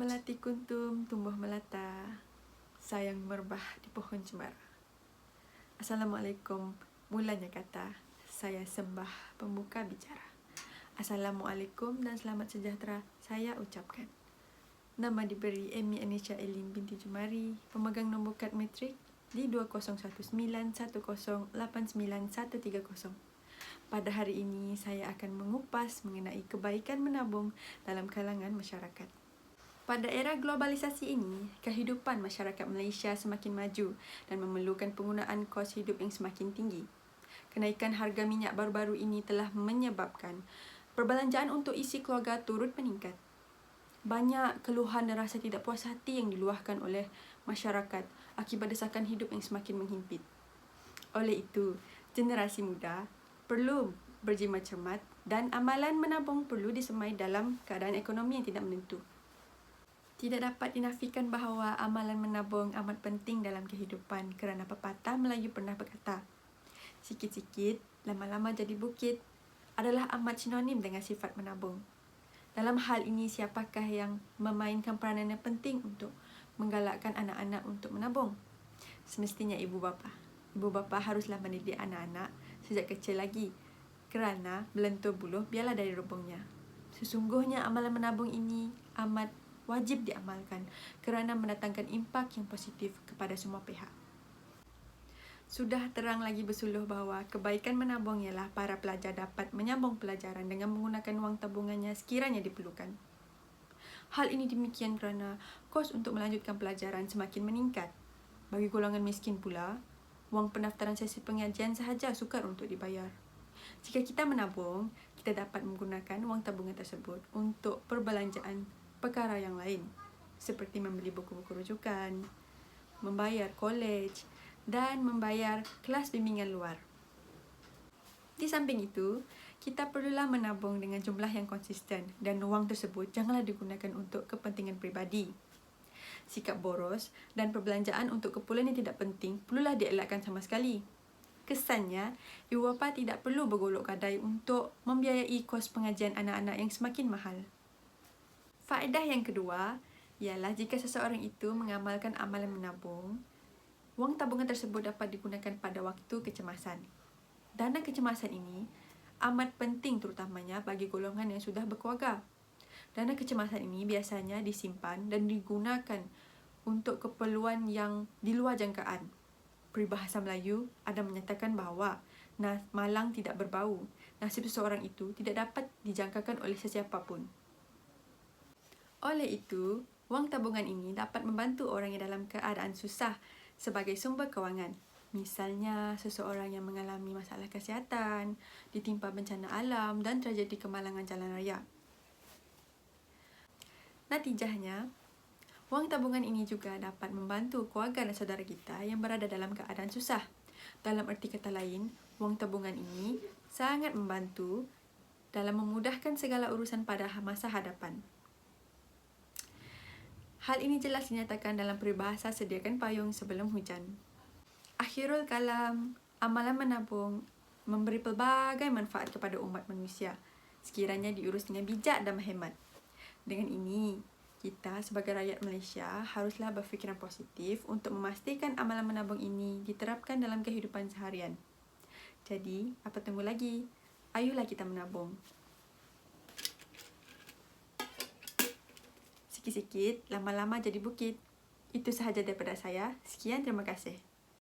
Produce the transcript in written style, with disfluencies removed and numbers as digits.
melati kuntum tumbuh melata, sayang merbah di pohon cemara. Assalamualaikum, mulanya kata, saya sembah pembuka bicara. Assalamualaikum dan selamat sejahtera saya ucapkan. Nama diberi Amy Anisha Elin binti Jumari, pemegang nombor kad matrik di 201910891130. Pada hari ini, saya akan mengupas mengenai kebaikan menabung dalam kalangan masyarakat. Pada era globalisasi ini, kehidupan masyarakat Malaysia semakin maju dan memerlukan penggunaan kos hidup yang semakin tinggi. Kenaikan harga minyak baru-baru ini telah menyebabkan perbelanjaan untuk isi keluarga turut meningkat. Banyak keluhan dan rasa tidak puas hati yang diluahkan oleh masyarakat akibat desakan hidup yang semakin menghimpit. Oleh itu, generasi muda perlu berjimat cermat dan amalan menabung perlu disemai dalam keadaan ekonomi yang tidak menentu. Tidak dapat dinafikan bahawa amalan menabung amat penting dalam kehidupan kerana pepatah Melayu pernah berkata, sikit-sikit, lama-lama jadi bukit adalah amat sinonim dengan sifat menabung. Dalam hal ini, siapakah yang memainkan peranan yang penting untuk menggalakkan anak-anak untuk menabung? Semestinya ibu bapa. Ibu bapa haruslah mendidik anak-anak sejak kecil lagi kerana belentur buluh biarlah dari rubungnya. Sesungguhnya amalan menabung ini amat wajib diamalkan kerana mendatangkan impak yang positif kepada semua pihak. Sudah terang lagi bersuluh bahawa kebaikan menabung ialah para pelajar dapat menyambung pelajaran dengan menggunakan wang tabungannya sekiranya diperlukan. Hal ini demikian kerana kos untuk melanjutkan pelajaran semakin meningkat. Bagi golongan miskin pula, wang pendaftaran sesi pengajian sahaja sukar untuk dibayar. Jika kita menabung, kita dapat menggunakan wang tabungan tersebut untuk perbelanjaan perkara yang lain, seperti membeli buku-buku rujukan, membayar kolej dan membayar kelas bimbingan luar. Di samping itu, kita perlulah menabung dengan jumlah yang konsisten dan wang tersebut janganlah digunakan untuk kepentingan peribadi. Sikap boros dan perbelanjaan untuk keperluan yang tidak penting perlulah dielakkan sama sekali. Kesannya, ibu bapa tidak perlu bergolok gadai untuk membiayai kos pengajian anak-anak yang semakin mahal. Faedah yang kedua ialah jika seseorang itu mengamalkan amalan menabung, wang tabungan tersebut dapat digunakan pada waktu kecemasan. Dana kecemasan ini amat penting terutamanya bagi golongan yang sudah berkeluarga. Dana kecemasan ini biasanya disimpan dan digunakan untuk keperluan yang di luar jangkaan. Peribahasa Melayu ada menyatakan bahawa malang tidak berbau. Nasib seseorang itu tidak dapat dijangkakan oleh sesiapa pun. Oleh itu, wang tabungan ini dapat membantu orang yang dalam keadaan susah sebagai sumber kewangan. Misalnya, seseorang yang mengalami masalah kesihatan, ditimpa bencana alam dan tragedi kemalangan jalan raya. Natijahnya, wang tabungan ini juga dapat membantu keluarga dan saudara kita yang berada dalam keadaan susah. Dalam erti kata lain, wang tabungan ini sangat membantu dalam memudahkan segala urusan pada masa hadapan. Hal ini jelas dinyatakan dalam peribahasa sediakan payung sebelum hujan. Akhirul kalam, amalan menabung memberi pelbagai manfaat kepada umat manusia sekiranya diurus dengan bijak dan berhemat. Dengan ini, kita sebagai rakyat Malaysia haruslah berfikiran positif untuk memastikan amalan menabung ini diterapkan dalam kehidupan seharian. Jadi, apa tunggu lagi? Ayolah kita menabung. Sikit-sikit, lama-lama jadi bukit. Itu sahaja daripada saya. Sekian, terima kasih.